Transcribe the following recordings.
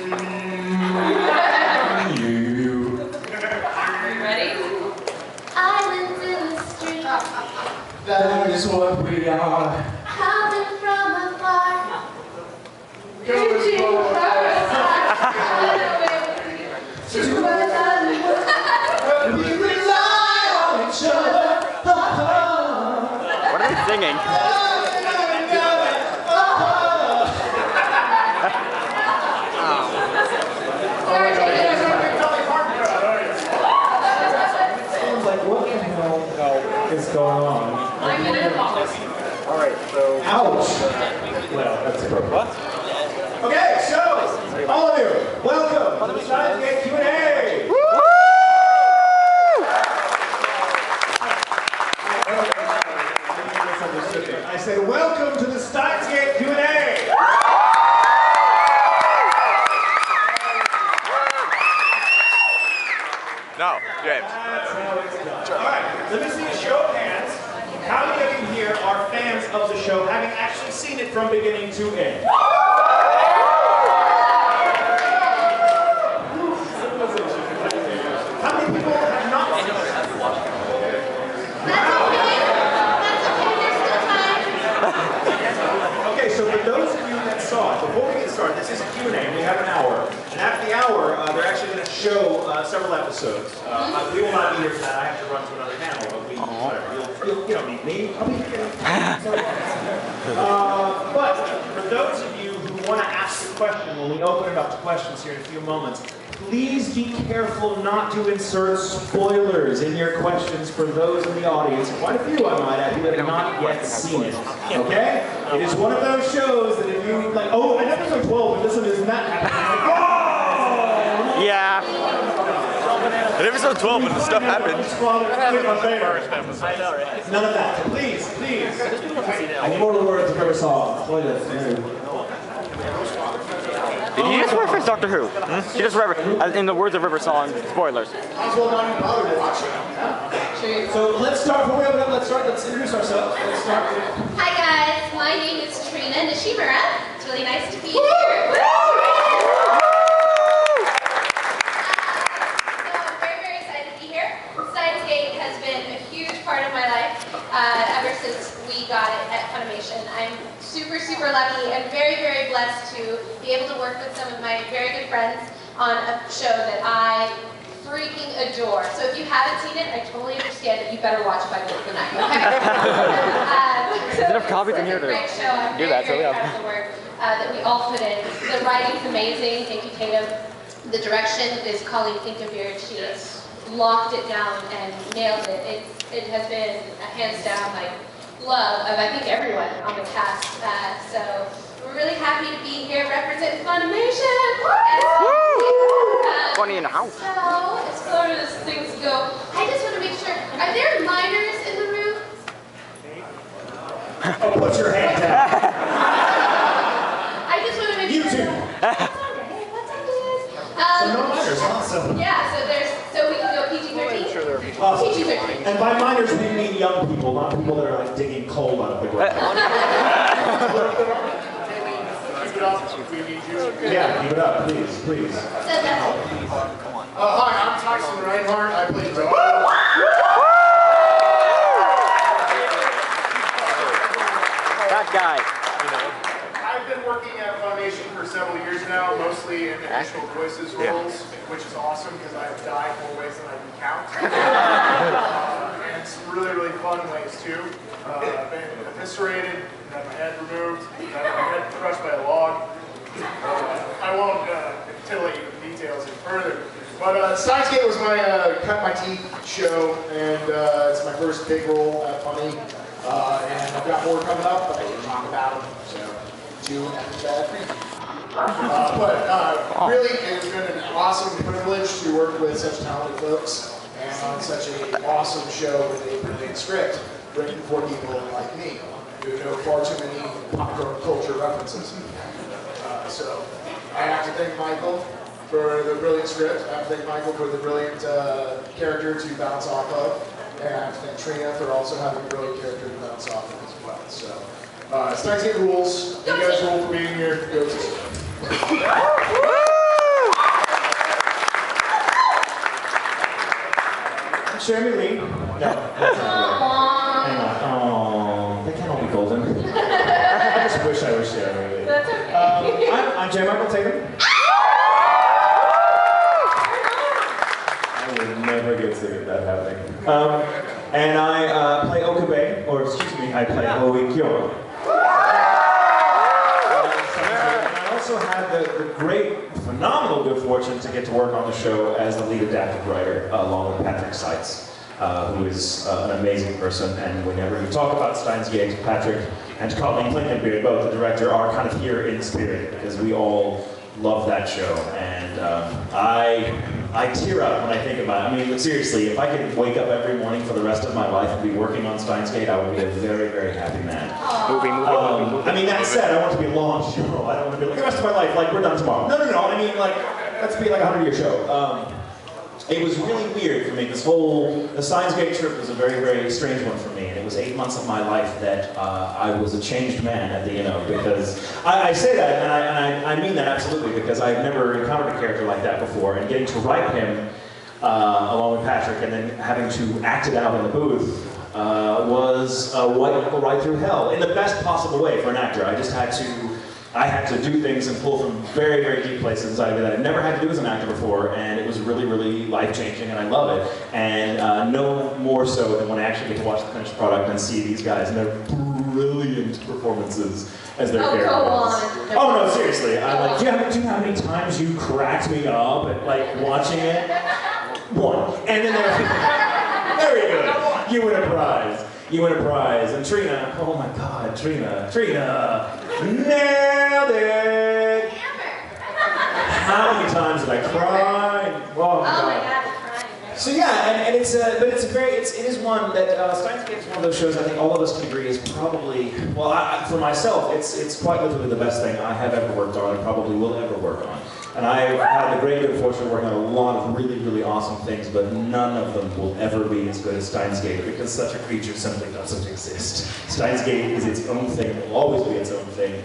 Ready? Islands in the street. That is what we are. Coming from afar. Reaching for we rely on each other. What are they singing? Is going on? All right, so. Ouch! Well, that's appropriate. What? Okay, so all of you, welcome to the Steins Q&A. I said, welcome to the Steins Q&A. No, James. That's how it's done. All right, let me see a show of hands. How many of you here are fans of the show, having actually seen it from beginning to end? How many people have not seen it? That's okay. There's still time. Okay, so for those of you that saw it, before we get started, this is a Q&A. We have an hour. And after the hour, they're actually going to show several episodes. We will not be here for that. I have to run to another panel, but whatever. You don't need me. I'll be here. But for those of you who want to ask a question, when we open it up to questions here in a few moments, please be careful not to insert spoilers in your questions for those in the audience. Quite a few, I might add, who have not yet seen it. Okay? It is one of those shows that if you like, oh, in episode 12, but this one is not happening. Yeah. In episode 12, when the stuff happens. I know, right? None of that. Please, please. I need more of the words of every song. Spoilers. Did you just reference Doctor Who? She just referenced, in the words of River Song, spoilers. So let's start, before we open up, let's introduce ourselves. Let's start with... Hi guys, my name is Trina Nishimura. It's really nice to be here. Ever since we got it at Funimation. I'm super, super lucky and very, very blessed to be able to work with some of my very good friends on a show that I freaking adore. So if you haven't seen it, I totally understand that you better watch it by the end of the night, okay? There's enough copies in here to great show. I'm do very, that, so very yeah. proud of the work that we all put in. The writing's amazing. Thank you, Tatum. The direction is Colleen Finkenbeard. She has locked it down and nailed it. It has been a hands down love of I think everyone on the cast. So we're really happy to be here representing Funimation. Funny in the house. So as far as things go, I just want to make sure. Are there minors in the room? Oh, put your hand down. I just want to make You sure. too. What's up, So no minors, awesome. Yeah, so we can go PG-13. Awesome. PG-13. And by minors, we mean young people, not people that are like digging coal out of the ground. Yeah, keep it up, please, please. Hi, I'm Tyson Rinehart. I play Tatum. That guy. I've been working at Funimation for several years now, mostly in additional voices roles, which is awesome because I've died more ways than I can count. And some really, really fun ways too. I've been eviscerated, had my head removed, had my head crushed by a log. I won't titillate you with details any further. But Steins was my cut my teeth show, and it's my first big role at Funny. And I've got more coming up, but I can talk about them. So, do after that. But really, it's been an awesome privilege to work with such talented folks and on such an awesome show with a brilliant script written for people like me who know far too many pop culture references. So I have to thank Michael for the brilliant script. I have to thank Michael for the brilliant character to bounce off of. And I have to thank Trina for also having a brilliant character to bounce off of as well. So, Steins rules. You guys rule for being here. Go to Jeremy Lee. No, that's not right. Hang on. Oh, they can't all be golden. I just wish I was Jeremy Lee. That's okay. I'm J. Michael Tatum. I would never get sick of that happening. And I play Okabe, or excuse me, I play Oikyo. I also had the great, phenomenal good fortune to get to work on the show as the lead adaptive writer, along with Patrick Seitz, who is an amazing person. And whenever you talk about Steins Gate, Patrick and Colleen Blinkenbeard, both the director, are kind of here in spirit because we all love that show. And I tear up when I think about it. I mean, seriously, if I could wake up every morning for the rest of my life and be working on Steins Gate, I would be a very, very happy man. Movie. I mean, that said, I want it to be a long show. I don't want to be like, the rest of my life, like, we're done tomorrow. No. I mean, like, let's be like a 100-year show. It was really weird for me. The Steins Gate trip was a very, very strange one for me. And it was 8 months of my life that I was a changed man at the end of, because I say that, and I mean that absolutely, because I've never encountered a character like that before. And getting to write him along with Patrick and then having to act it out in the booth was a white knuckle ride through hell in the best possible way for an actor. I had to do things and pull from very, very deep places inside of me that I'd never had to do as an actor before, and it was really, really life-changing, and I love it. And no more so than when I actually get to watch the finished product and see these guys and their brilliant performances as their characters. Go on. Oh no, seriously. I'm like, do you know how many times you cracked me up at like watching it? One. And then very good. You win a prize. And Trina, oh my God, Trina, nailed it! How many times did I cry? Oh my God. So yeah, and it is one that Steins Gate is one of those shows I think all of us can agree is probably, well, for myself, it's quite literally the best thing I have ever worked on and probably will ever work on. And I've had the great good fortune of working on a lot of really, really awesome things, but none of them will ever be as good as Steins Gate because such a creature simply doesn't exist. Steins Gate is its own thing, it will always be its own thing.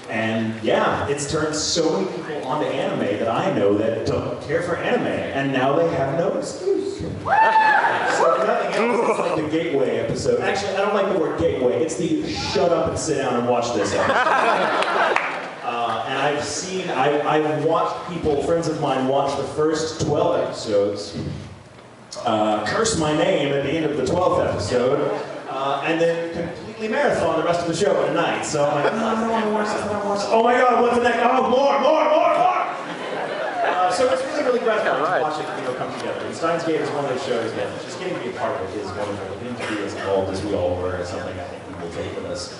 And yeah, it's turned so many people onto anime that I know that don't care for anime, and now they have no excuse. So if nothing else, it's like the Gateway episode. Actually, I don't like the word gateway, it's the shut up and sit down and watch this episode. And I've watched people, friends of mine, watch the first 12 episodes, curse my name at the end of the 12th episode, and then completely marathon the rest of the show in a night. So I'm like, no, I don't want to watch this, I don't want to watch this. Oh my God, what's the next? Oh, more! So it's really, really gratifying to watch it come together. And Steins Gate is one of those shows that just getting to be a part of it is wonderful. Getting to be as involved as we all were is something I think we will take with us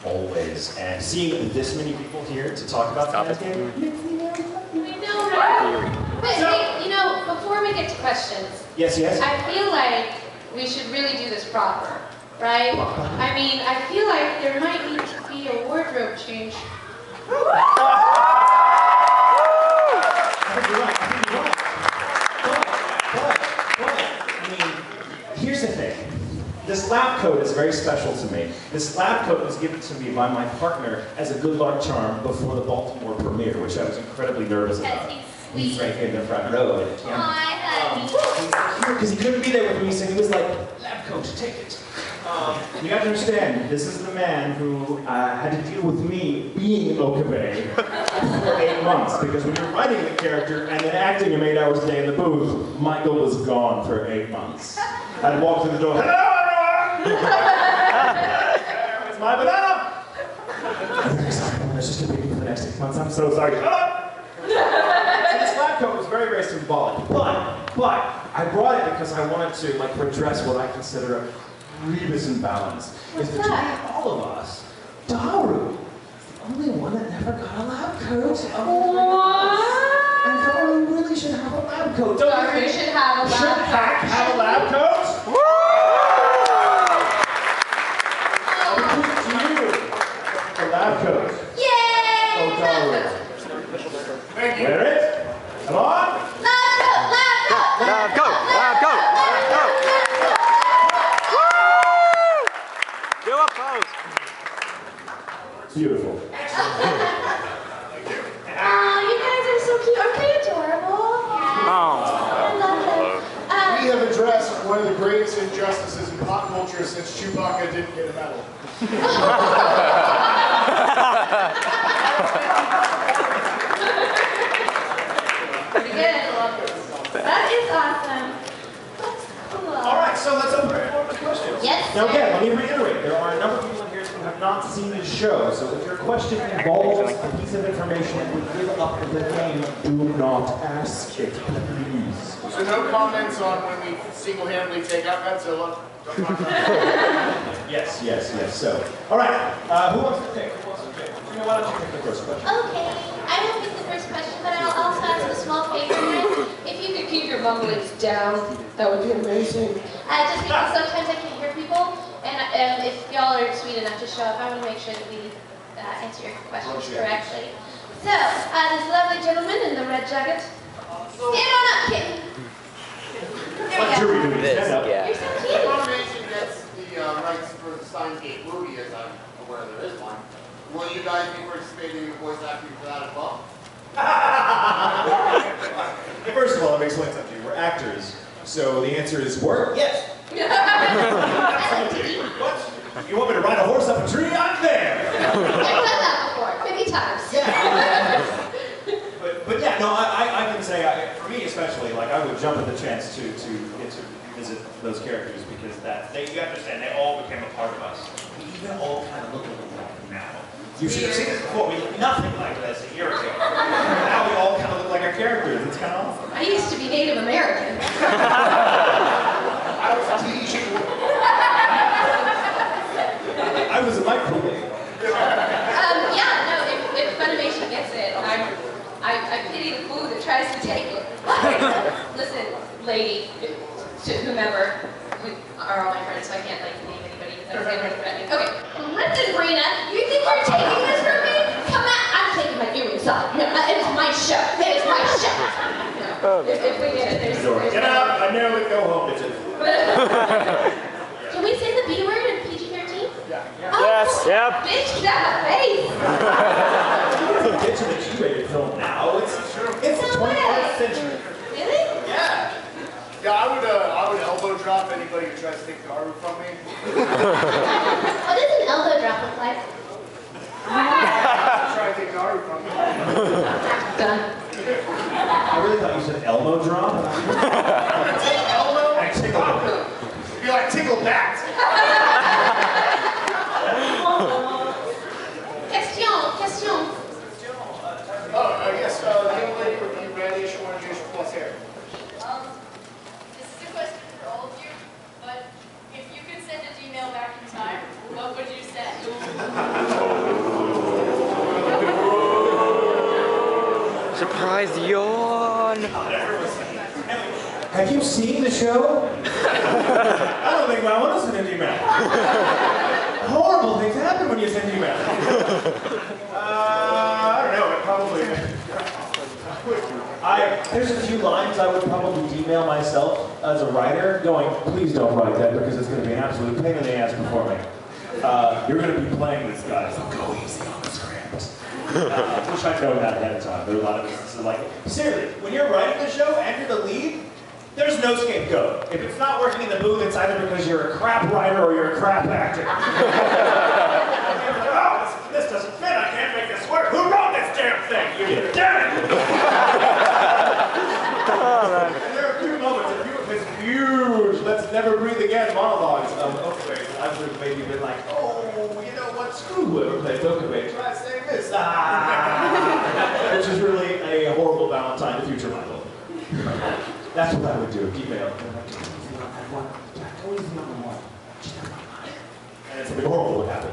always. And seeing this many people here to talk about Steins Gate makes me very happy. We know, right? But hey, before we get to questions, yes. I feel like we should really do this proper, right? I mean, I feel like there might need to be a wardrobe change. Here's the thing. This lab coat is very special to me. This lab coat was given to me by my partner as a good luck charm before the Baltimore premiere, which I was incredibly nervous about. He's right here in the front row. Because he couldn't be there with me, so he was like, lab coat, take it. You have to understand, this is the man who had to deal with me being Okabe for 8 months, because when you're writing the character and then acting him 8 hours a day in the booth, Michael was gone for 8 months. I'd walk through the door, hello everyone! It's my banana! I'm very sorry, I'm just going to be for the next 6 months, I'm so sorry. Shut up! So this lab coat was very, very symbolic, but I brought it because I wanted to redress what I consider a grievous imbalance. Is between all of us, Daru is the only one that never got a lab coat. What? And Daru really should have a lab coat. Daru should have a lab coat. Should Hack have a lab coat? Woo! To you, a lab coat. Yay! Oh, Daru. Thank you. Wear it. Come on. Lab coat! Do a pose! Beautiful. Oh, you guys are so cute. Aren't they adorable? Oh. I love them. We have a dress one of the greatest injustices in pop culture since Chewbacca didn't get a medal. Pretty good. That is awesome. That's cool. All right, so let's open the floor with questions. Yes. Now again, let me reiterate, there are a number of people in here who have not seen the show, so if your question involves a piece of information that would give up the game, do not ask it, please. So no comments on when we single-handedly take out Godzilla. Yes. So, all right, who wants to pick? Trina, why don't you pick the first question? Okay, I will pick the first question, but I'll also ask a small favor. If you could keep your mumblings down, that would be amazing. Just because sometimes I can't hear people, and if y'all are sweet enough to show up, I want to make sure that we answer your questions correctly. So, this lovely gentleman in the red jacket. Stand on up, kitten. There we go. You're so cute. Funimation gets the rights for the Steins movie, as I'm aware there is one. Will you guys be participating in voice acting for that as well? First of all, let me explain something to you. We're actors, so the answer is yes. What? You want me to ride a horse up a tree? I'm there. I've done that before, many times. Yeah. but yeah, no, I can say, for me especially, like I would jump at the chance to get to visit those characters because you understand, they all became a part of us. We even all kind of look like now. You should have seen this before. We looked nothing like this a year ago. Now we all kind of look like our characters. It's kind of awesome. I used to be Native American. I was teaching. I was a microwave. Yeah, no, if Funimation gets it, I pity the fool that tries to take it. Listen, lady, to whomever, we are all my friends, so I can't like name anybody because I'm going to threaten. Okay, listen, Brina, you think you're taking this from me? Come on, I'm taking my earrings off. No, it is my show. It is my show. No, if we get it, there's Get out! I know it. Go home, bitches. Can we say the B word in PG-13? Yeah. Oh, Yes, yep. Bitch, get out of my face! Get to the G-rated film now. It's the 21st century. Really? Yeah. Yeah, I would elbow drop anybody who tries to take Garu from me. What does an elbow drop look like? Try to take Garu from me. Done. I really thought you said elbow drop. Take elbow I tickle them. be like tickle bat. Question. Yes, the young lady with the radiation radiation plus hair. This is a question for all of you, but if you could send an email back in time, what would you send? Surprise yawn. Have you seen the show? I don't think I want to send an email. Horrible things happen when you send email. I don't know, it probably... There's a few lines I would probably email myself as a writer, going, please don't write that because it's going to be an absolute pain in the ass before me. You're going to be playing this guy, so go easy on the script. Which I know that ahead of time. There are a lot of businesses like, seriously, when you're writing the show and you're the lead, there's no scapegoat. If it's not working in the booth, it's either because you're a crap writer or you're a crap actor. Oh, this doesn't fit. I can't make this work. Who wrote this damn thing? You damn it! And there are a few moments, a few of his huge "let's never breathe again" monologues of Okabe. I would have maybe been like, oh, you know what? Screw whoever plays Okabe. Try saying this. Which is really a horrible Valentine to future Michael. That's what I would do. Email. And then something horrible would happen.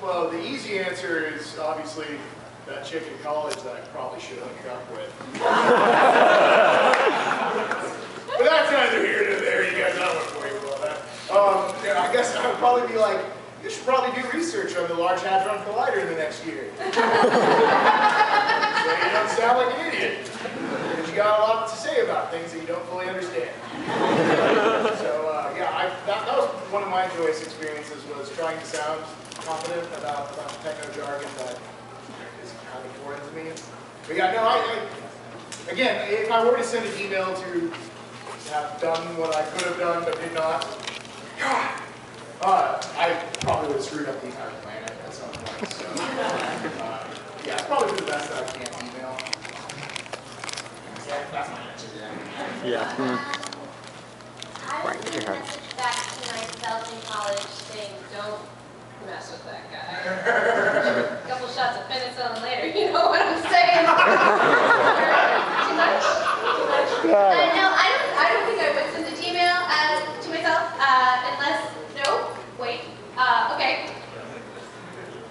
Well, the easy answer is obviously that chick in college that I probably should have hooked up with. But that's neither here nor there. You guys know what worry about that. I guess I would probably be like, you should probably do research on the Large Hadron Collider in the next year. So you don't sound like an idiot. Because you got a lot to say about things that you don't fully understand. So yeah, that was one of my joyous experiences, was trying to sound confident about techno jargon that is kind of foreign to me. But yeah, no, again, if I were to send an email to have done what I could have done but did not, I probably would have screwed up the entire planet at some point. So, yeah, it's probably the best that I can't email. Yeah, that's my answer to that. Yeah. I would send a message back to myself in college saying, don't mess with that guy. A couple shots of penicillin later, you know what I'm saying? Too much? Too much? No, I don't think I would send an email to myself unless, no, wait, okay.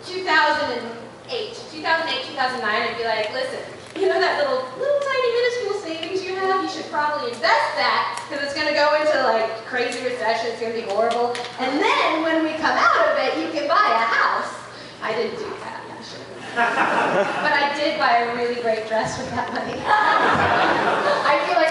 2008, 2009, I'd be like, listen, you know that little tiny minuscule savings you have? You should probably invest that because it's going to go into like crazy recession. It's going to be horrible. And then when we come out of it, you can buy a house. I didn't do that, actually. But I did buy a really great dress with that money. I feel like